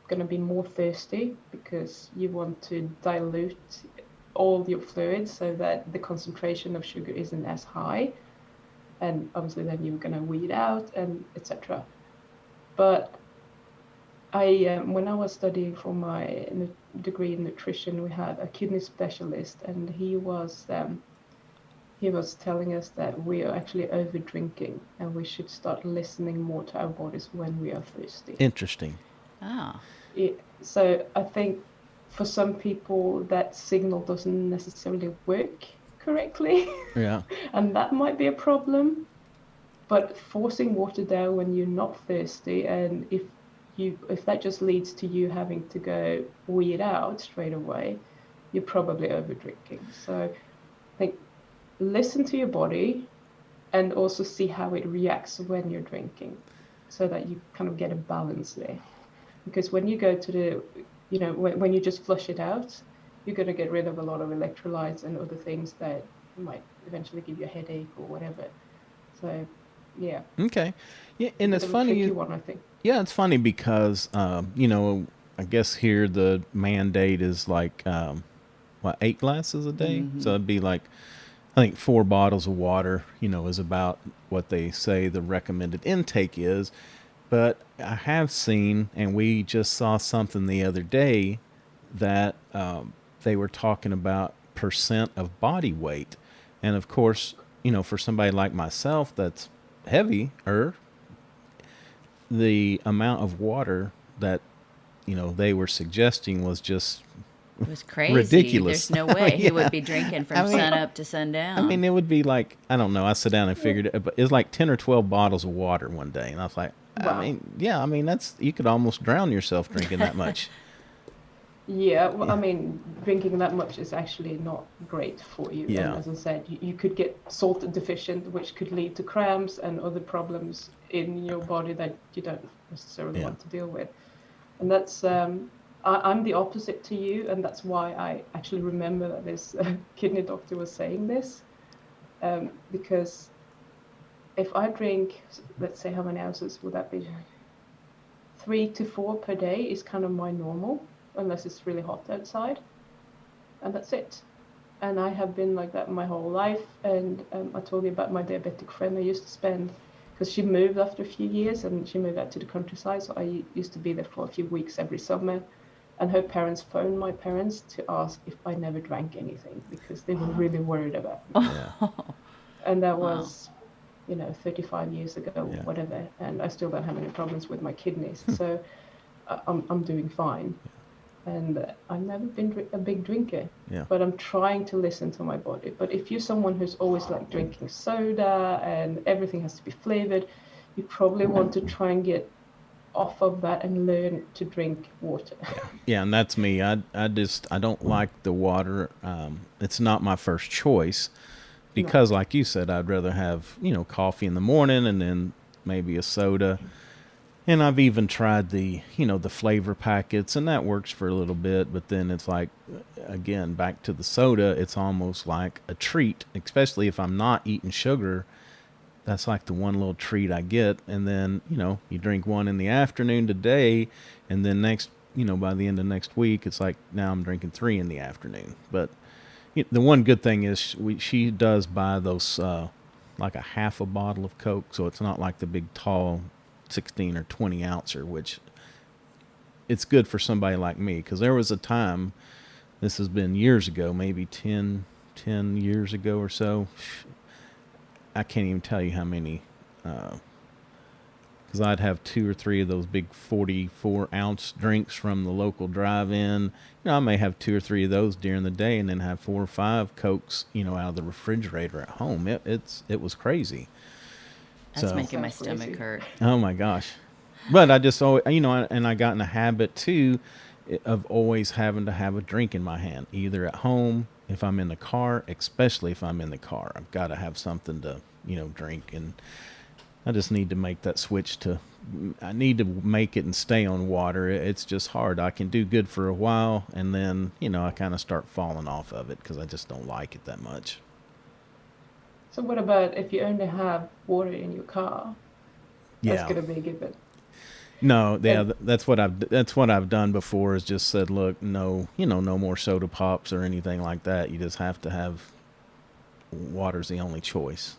going to be more thirsty, because you want to dilute all your fluids so that the concentration of sugar isn't as high. And obviously then you're going to weed out and etc. But when I was studying for my degree in nutrition, we had a kidney specialist, and he he was telling us that we are actually over drinking and we should start listening more to our bodies when we are thirsty. Interesting. Oh. So I think for some people that signal doesn't necessarily work correctly. Yeah. And that might be a problem. But forcing water down when you're not thirsty, and if that just leads to you having to go wee it out straight away, you're probably over drinking. So I think listen to your body and also see how it reacts when you're drinking, so that you kind of get a balance there. Because when you go to when you just flush it out, you're going to get rid of a lot of electrolytes and other things that might eventually give you a headache or whatever. So, yeah. Okay. Yeah, and it's Bit of a funny. tricky one, I think. Yeah, it's funny because I guess here the mandate is like 8 glasses a day. So it'd be like, I think 4 bottles of water, is about what they say the recommended intake is. But I have seen, and we just saw something the other day that they were talking about percent of body weight. And of course, for somebody like myself that's heavier, the amount of water that, they were suggesting was just It was crazy. ridiculous. There's no way he Yeah. would be drinking from sun up to sundown. I mean, it would be like, I don't know, I sat down and figured it, but it was like 10 or 12 bottles of water one day. And I was like, Wow. that's, you could almost drown yourself drinking that much. Yeah, well, I mean, drinking that much is actually not great for you. Yeah. And as I said, you could get salt deficient, which could lead to cramps and other problems in your body that you don't necessarily want to deal with. And that's, I'm the opposite to you, and that's why I actually remember that this kidney doctor was saying this, because if I drink, let's say, how many ounces would that be? 3 to 4 per day is kind of my normal, unless it's really hot outside, and that's it. And I have been like that my whole life. And I told you about my diabetic friend I used to spend, because she moved after a few years and she moved out to the countryside, so I used to be there for a few weeks every summer. And her parents phoned my parents to ask if I never drank anything, because they were really worried about me. Yeah. And that was 35 years ago or whatever, and I still don't have any problems with my kidneys. So I'm doing fine. And I've never been a big drinker, but I'm trying to listen to my body. But if you're someone who's always like drinking soda and everything has to be flavored, you probably want to try and get off of that and learn to drink water. Yeah, and that's me. I don't like the water. It's not my first choice because, like you said, I'd rather have coffee in the morning and then maybe a soda. And I've even tried the flavor packets, and that works for a little bit. But then it's like, again, back to the soda, it's almost like a treat, especially if I'm not eating sugar. That's like the one little treat I get. And then, you drink one in the afternoon today, and then by the end of next week, it's like now I'm drinking 3 in the afternoon. But the one good thing is she does buy those, like a half a bottle of Coke. So it's not like the big tall 16 or 20 ouncer, which it's good for somebody like me. Because there was a time, this has been years ago, maybe 10 years ago or so. I can't even tell you how many, because I'd have 2 or 3 of those big 44-ounce drinks from the local drive-in. I may have 2 or 3 of those during the day, and then have 4 or 5 Cokes, out of the refrigerator at home. It was crazy. That's So, making my stomach hurt. oh my gosh. But I just always, and I got in a habit too of always having to have a drink in my hand, either at home, if I'm in the car, especially if I'm in the car, I've got to have something to, drink. And I just need to make that switch I need to make it and stay on water. It's just hard. I can do good for a while, and then, I kind of start falling off of it because I just don't like it that much. So what about if you only have water in your car? That's going to be a given. No, that's what I've done before, is just said, look, no more soda pops or anything like that. You just have to have water's the only choice.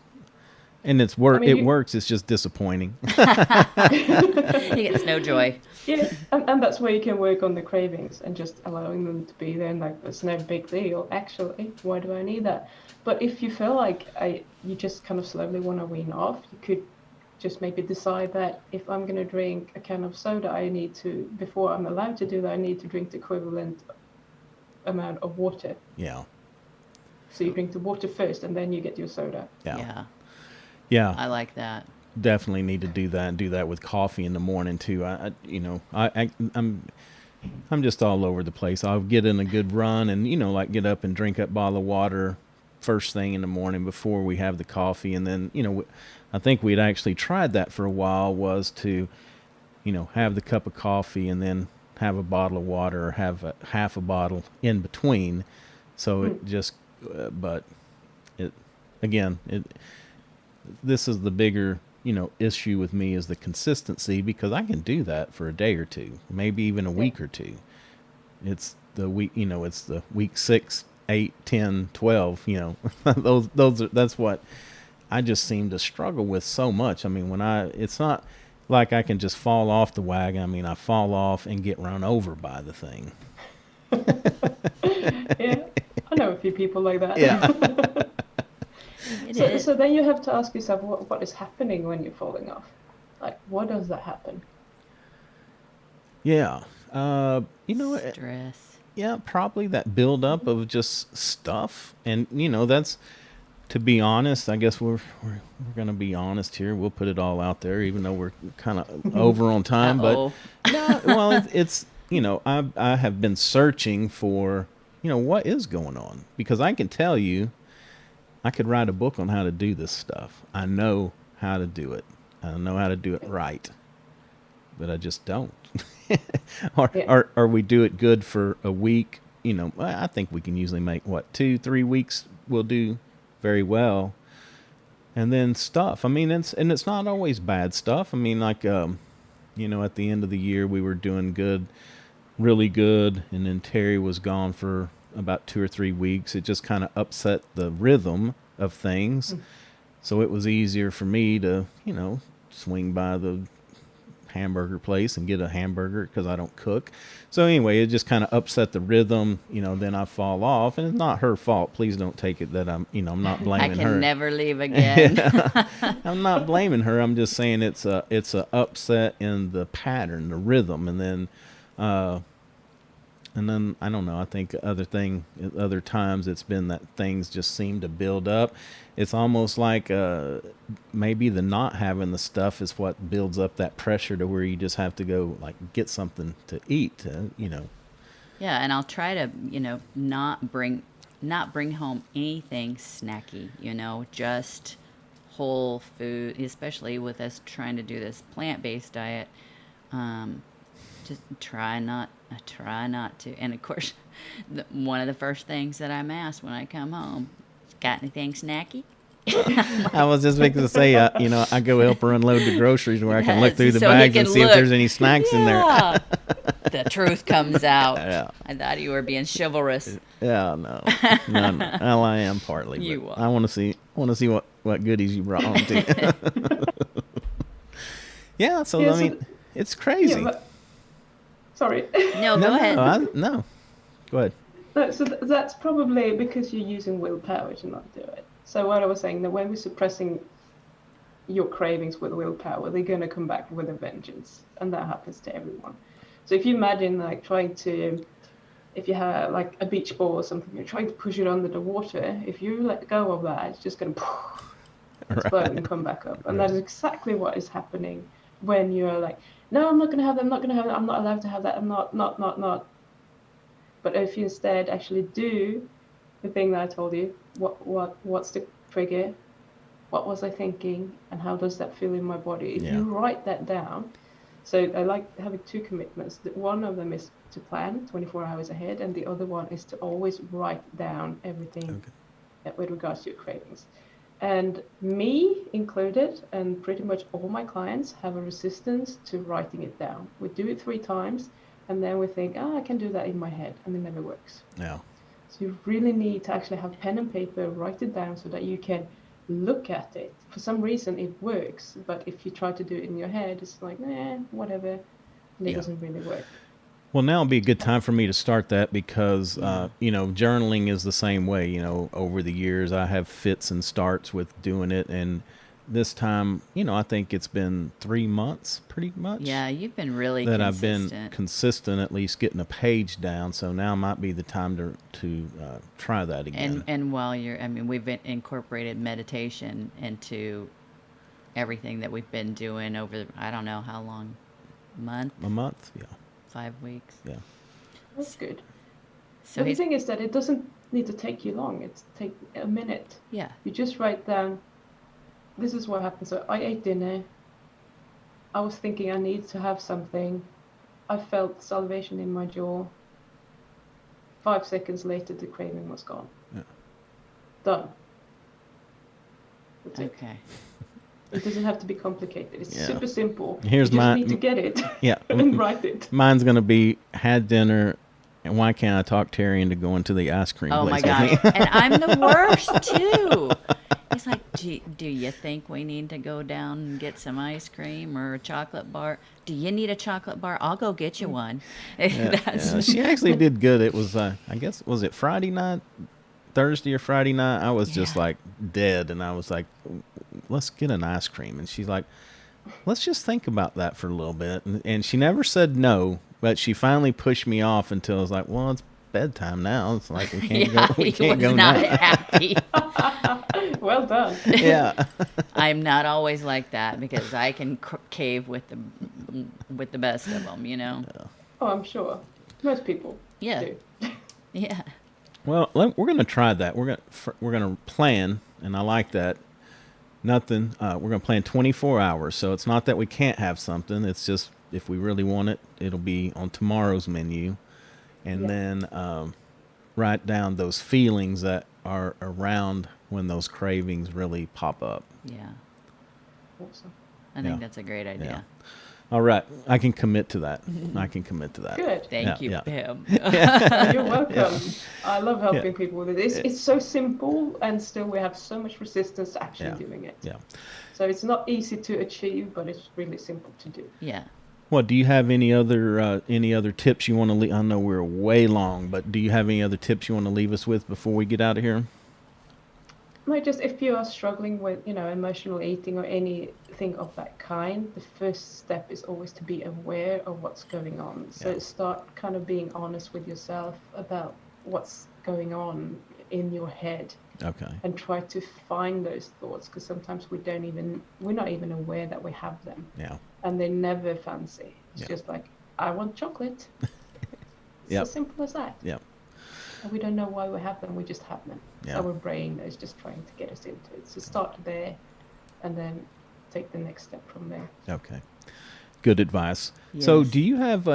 And it's I mean, it works. It's just disappointing. He gets no joy. Yeah, and that's where you can work on the cravings and just allowing them to be there, and like it's no big deal. Actually, why do I need that? But if you feel like you just kind of slowly want to wean off, you could just maybe decide that if I'm going to drink a can of soda, I need to, before I'm allowed to do that, I need to drink the equivalent amount of water. Yeah. So you drink the water first, and then you get your soda. Yeah. Yeah. I like that. Definitely need to do that, and do that with coffee in the morning too. I'm just all over the place. I'll get in a good run and, like get up and drink that bottle of water first thing in the morning before we have the coffee. And then, I think we'd actually tried that for a while, was to, have the cup of coffee and then have a bottle of water, or have half a bottle in between. So it just, but it, again, this is the bigger, issue with me, is the consistency, because I can do that for a day or two, maybe even a week or two. It's the week, it's the week 6, 8, 10, 12, that's what I just seem to struggle with so much. I mean, it's not like I can just fall off the wagon. I mean, I fall off and get run over by the thing. Yeah, I know a few people like that. Yeah. So then you have to ask yourself, what is happening when you're falling off? Like, what does that happen? Yeah. Stress. Yeah, probably that buildup of just stuff. And, that's, to be honest, I guess we're going to be honest here. We'll put it all out there, even though we're kind of over on time. Uh-oh. But, no, well, it's, I have been searching for, what is going on. Because I can tell you, I could write a book on how to do this stuff. I know how to do it. I know how to do it right. But I just don't. or we do it good for a week. I think we can usually make, 2-3 weeks we'll do very well. And then stuff. I mean, it's not always bad stuff. I mean, like, at the end of the year, we were doing good, really good. And then Terry was gone for about 2 or 3 weeks. It just kind of upset the rhythm of things. So it was easier for me to, swing by the hamburger place and get a hamburger, because I don't cook. So anyway, it just kind of upset the rhythm, then I fall off, and it's not her fault. Please don't take it that I'm not blaming her. I can never leave again. I'm not blaming her. I'm just saying it's a upset in the pattern, the rhythm. And then I don't know, I think other times it's been that things just seem to build up. It's almost like maybe the not having the stuff is what builds up that pressure to where you just have to go, like, get something to eat, Yeah, and I'll try to, not bring home anything snacky, just whole food, especially with us trying to do this plant-based diet. Just try not to. And of course, one of the first things that I'm asked when I come home, got anything snacky? I was just fixing to say, I go help her unload the groceries where I can look through the so bags and see if there's any snacks in there. The truth comes out. Yeah. I thought you were being chivalrous. Yeah, no. Well, I am partly. You are. I want to see what goodies you brought home too. Yeah, so Yeah, I mean, it's crazy. Yeah, sorry. No, go ahead. No. Go ahead. No, so that's probably because you're using willpower to not do it. So what I was saying, that when we're suppressing your cravings with willpower, they're going to come back with a vengeance. And that happens to everyone. So if you imagine, like, if you have like a beach ball or something, you're trying to push it under the water, if you let go of that, it's just going to explode and come back up. And that is exactly what is happening when you're like, no, I'm not going to have that, I'm not going to have that, I'm not allowed to have that, I'm not. But if you instead actually do the thing that I told you, what's the trigger? What was I thinking? And how does that feel in my body? If you write that down, so I like having 2 commitments. One of them is to plan 24 hours ahead, and the other one is to always write down everything with regards to your cravings. And me included, and pretty much all my clients have a resistance to writing it down. We do it 3 times, and then we think, I can do that in my head, and it never works. Yeah. So you really need to actually have pen and paper, write it down so that you can look at it. For some reason it works, but if you try to do it in your head, it's like, whatever, and it Yeah. doesn't really work. Well, now would be a good time for me to start that because, journaling is the same way. Over the years, I have fits and starts with doing it. And this time, I think it's been 3 months pretty much. Yeah, you've been really that consistent. I've been consistent, at least getting a page down. So now might be the time to try that again. And while we've incorporated meditation into everything that we've been doing over, I don't know how long, a month, yeah. 5 weeks. Yeah. That's good. So the thing is that it doesn't need to take you long. It's take a minute. Yeah. You just write down, this is what happened. So I ate dinner. I was thinking I need to have something. I felt salivation in my jaw. 5 seconds later, the craving was gone. Yeah. Done. That's it. Okay. It doesn't have to be complicated. It's Yeah. super simple. Here's you just my- need to get it. Yeah. And write it. Mine's going to be had dinner, and why can't I talk Terry into going to the ice cream Oh place my with me? God. And I'm the worst too. He's like, do you think we need to go down and get some ice cream or a chocolate bar? Do you need a chocolate bar? I'll go get you one. Yeah, she actually did good. It was, I guess, was it Friday night, Thursday or Friday night? I was just like dead, and I was like, let's get an ice cream. And she's like, let's just think about that for a little bit. And she never said no, but she finally pushed me off until I was like, well, it's bedtime now. It's like we can't go. We can't he go was not now. happy. Well done. Yeah. I'm not always like that because I can cave with the best of them, Oh, I'm sure. Most people Yeah. do. Yeah. Well, we're going to try that. We're going to plan, and I like that. Nothing. We're going to plan 24 hours. So it's not that we can't have something. It's just if we really want it, it'll be on tomorrow's menu. And then write down those feelings that are around when those cravings really pop up. Yeah. Awesome. I think that's a great idea. Yeah. All right. I can commit to that. I can commit to that. Good. Thank you, Yeah. Pam. You're welcome. I love helping Yeah. people with it. It's so simple, and still we have so much resistance to actually doing it. Yeah. So it's not easy to achieve, but it's really simple to do. Yeah. Well, do you have any other tips you want to leave? I know we're way long, but do you have any other tips you want to leave us with before we get out of here? No, just if you are struggling with, emotional eating or anything of that kind, the first step is always to be aware of what's going on. So start kind of being honest with yourself about what's going on in your head. Okay. And try to find those thoughts, because sometimes we're not even aware that we have them. Yeah. And they're never fancy. It's just like, I want chocolate. It's as simple as that. Yep. And we don't know why we have them, we just have them. Yeah. Our brain is just trying to get us into it. So start there and then take the next step from there. Okay. Good advice. So Yes. do you have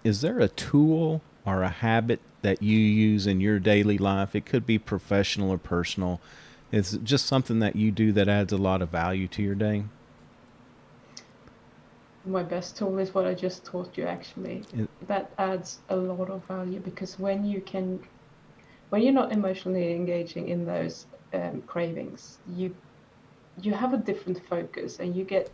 is there a tool or a habit that you use in your daily life? It could be professional or personal. Is it just something that you do that adds a lot of value to your day? My best tool is what I just taught you, actually. That adds a lot of value, because when you're not emotionally engaging in those cravings, you have a different focus, and you get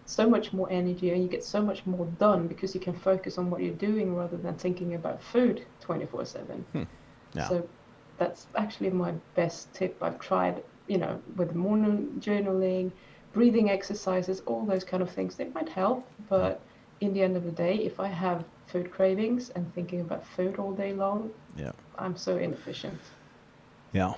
so much more energy, and you get so much more done because you can focus on what you're doing rather than thinking about food 24/7. Yeah. So that's actually my best tip. I've tried, with morning journaling, breathing exercises, all those kind of things. They might help, but in the end of the day, if I have food cravings and thinking about food all day long, I'm so inefficient. Yeah.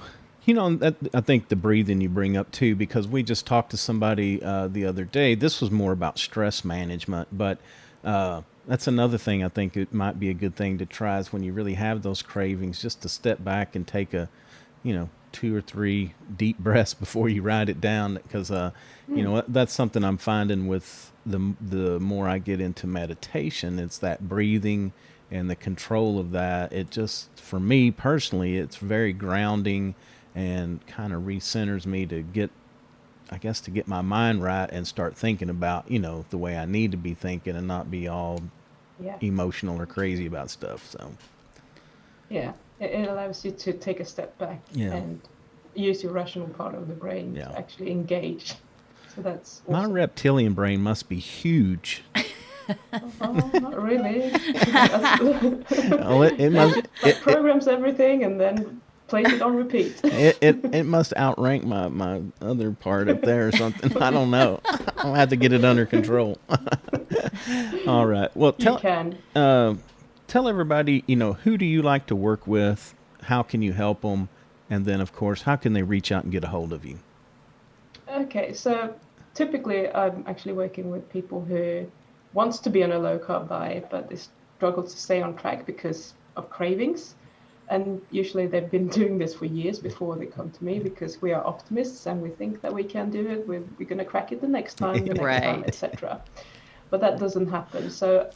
I think the breathing you bring up too, because we just talked to somebody the other day. This was more about stress management, but that's another thing I think it might be a good thing to try is when you really have those cravings, just to step back and take a, 2 or 3 deep breaths before you write it down, because that's something I'm finding with the more I get into meditation. It's that breathing and the control of that. It just, for me personally, it's very grounding and kind of recenters me to get my mind right and start thinking about, the way I need to be thinking and not be all emotional or crazy about stuff. So Yeah, it allows you to take a step back and use your rational part of the brain Yeah. to actually engage. So that's My awesome. reptilian brain must be huge. Oh, not really. Oh, it must Like programs everything and then plays it on repeat. it must outrank my other part up there or something. I don't know. I'll have to get it under control. All right. Well, You can. tell everybody, who do you like to work with? How can you help them? And then, of course, how can they reach out and get a hold of you? Okay, so typically I'm actually working with people who wants to be on a low carb diet, but they struggle to stay on track because of cravings. And usually they've been doing this for years before they come to me, because we are optimists and we think that we can do it. We're going to crack it the next time, Right. etc. But that doesn't happen. So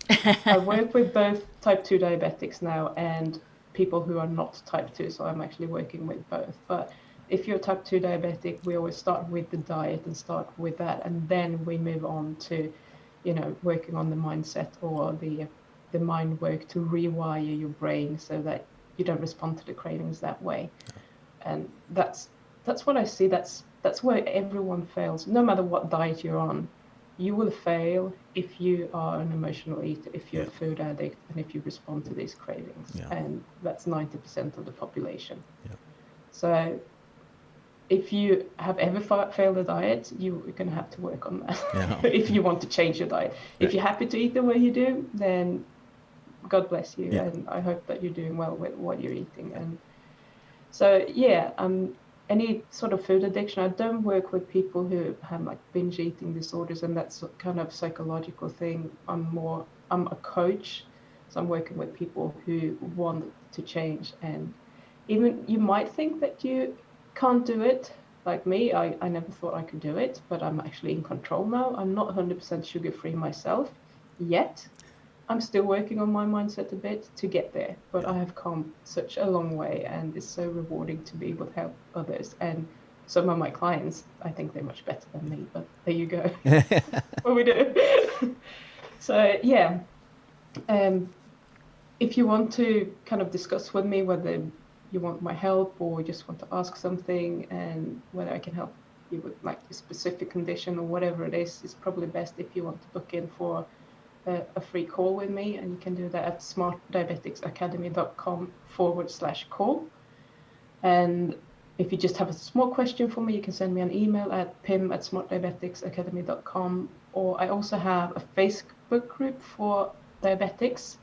I work with both type 2 diabetics now and people who are not type 2. So I'm actually working with both. But if you're type 2 diabetic, we always start with the diet and start with that. And then we move on to, working on the mindset or the mind work to rewire your brain so that you don't respond to the cravings that way. And that's what I see. That's where everyone fails. No matter what diet you're on, you will fail if you are an emotional eater, if you're a food addict, and if you respond to these cravings. Yeah. And that's 90% of the population. Yeah. So if you have ever failed a diet, you're going to have to work on that. Yeah. If you want to change your diet. If you're happy to eat the way you do, then God bless you. Yeah. And I hope that you're doing well with what you're eating. And so, any sort of food addiction, I don't work with people who have like binge eating disorders and that kind of psychological thing. I'm a coach. So I'm working with people who want to change. And even you might think that you can't do it. Like me, I never thought I could do it, but I'm actually in control now. I'm not 100% sugar-free myself yet. I'm still working on my mindset a bit to get there, but I have come such a long way, and it's so rewarding to be able to help others. And some of my clients, I think they're much better than me, but there you go. What we do. So if you want to kind of discuss with me whether you want my help or just want to ask something, and whether I can help you with like a specific condition or whatever it is, it's probably best if you want to book in for a free call with me, and you can do that at smartdiabeticsacademy.com/call. And if you just have a small question for me, you can send me an email at pim@smartdiabeticsacademy.com. Or I also have a Facebook group for diabetics.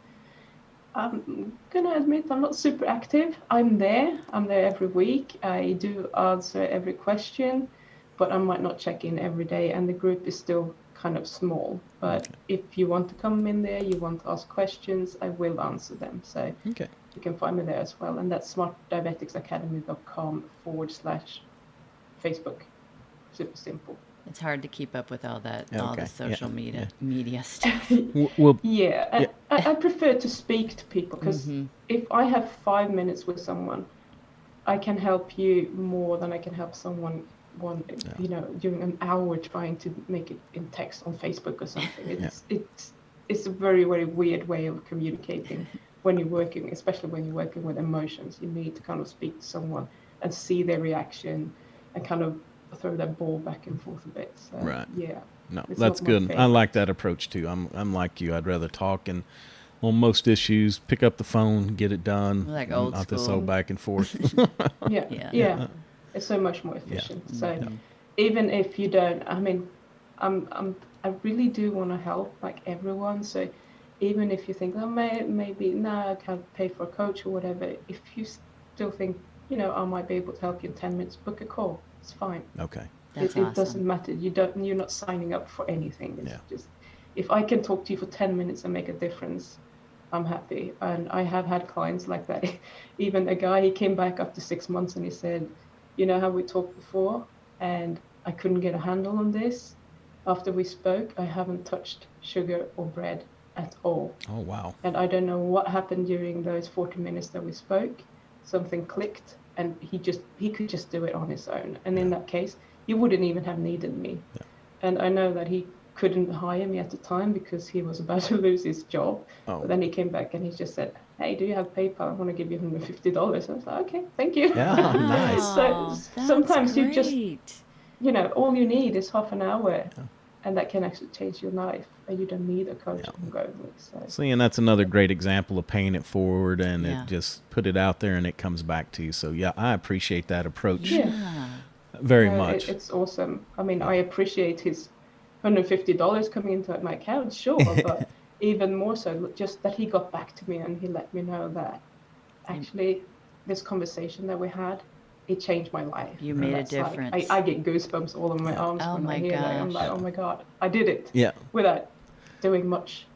I'm gonna admit I'm not super active. I'm there every week. I do answer every question, but I might not check in every day, and the group is still kind of small. But if you want to come in there, you want to ask questions, I will answer them. So you can find me there as well. And that's smartdiabeticsacademy.com/Facebook. Super simple. It's hard to keep up with all that, all Okay. the social Yeah. media stuff. Well, I prefer to speak to people, because if I have 5 minutes with someone, I can help you more than I can help someone during an hour trying to make it in text on Facebook or something. It's a very, very weird way of communicating when you're working, especially when you're working with emotions. You need to kind of speak to someone and see their reaction and kind of throw that ball back and forth a bit. So, right. Yeah. No, It's that's not my good. I favorite. like that approach too. I'm like you. I'd rather talk, and on most issues, pick up the phone, get it done. Like old not this school. old back and forth. Yeah. It's so much more efficient. So even if you don't, I mean, I really do want to help like everyone. So even if you think, oh, maybe I can't pay for a coach or whatever, if you still think, I might be able to help you in 10 minutes, book a call. It's fine. Okay. That's It awesome. doesn't matter. You're not signing up for anything. It's just, if I can talk to you for 10 minutes and make a difference, I'm happy. And I have had clients like that. Even a guy, he came back after 6 months and he said, you know how we talked before, and I couldn't get a handle on this. After we spoke, I haven't touched sugar or bread at all. Oh, wow. And I don't know what happened during those 40 minutes that we spoke. Something clicked, and he could just do it on his own. And in that case, he wouldn't even have needed me. Yeah. And I know that he couldn't hire me at the time because he was about to lose his job. Oh. But then he came back and he just said, hey, do you have PayPal? I want to give you $150. I was like, okay, thank you. Yeah, nice. Wow, So that's sometimes you just, great. all you need is half an hour, and that can actually change your life. And you don't need a coach ongoingly. So See, and that's another great example of paying it forward, and Yeah. it just put it out there and it comes back to you. So yeah, I appreciate that approach Yeah. very No, much. it's awesome. I mean, I appreciate his $150 coming into my account, sure, but even more so, just that he got back to me and he let me know that actually this conversation that we had, it changed my life. You And made a that's like, difference. I get goosebumps all on my arms Oh when my I hear that. I'm like, gosh. oh my God, I did it Yeah, without doing much.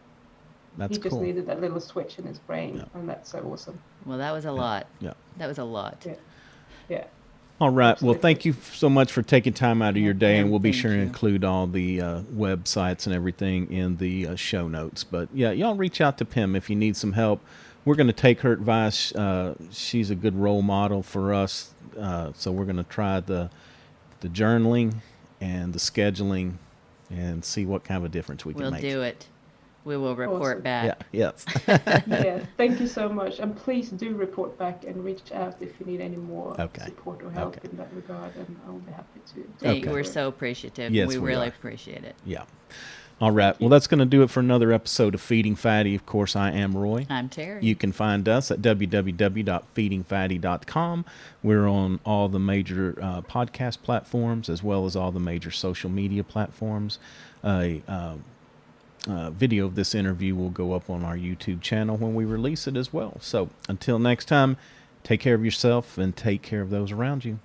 that's He just cool. needed that little switch in his brain, and that's so awesome. Well, that was a lot. Yeah. That was a lot. Yeah, yeah. All right. Absolutely. Well, thank you so much for taking time out of your day, and we'll be thank sure to you. include all the websites and everything in the show notes. But yeah, y'all reach out to Pim if you need some help. We're going to take her advice. She's a good role model for us, so we're going to try the journaling and the scheduling and see what kind of a difference we can We'll make. do it. We will report Awesome. back. Yeah. Yes. Yeah, thank you so much. And please do report back and reach out if you need any more Okay. support or help Okay. in that regard. And I'll be happy to. Thank Okay. We're so appreciative. Yes, we we really are. appreciate it. Yeah. All right. Well, that's going to do it for another episode of Feeding Fatty. Of course, I am Roy. I'm Terry. You can find us at www.feedingfatty.com. We're on all the major podcast platforms as well as all the major social media platforms. Video of this interview will go up on our YouTube channel when we release it as well. So until next time, take care of yourself and take care of those around you.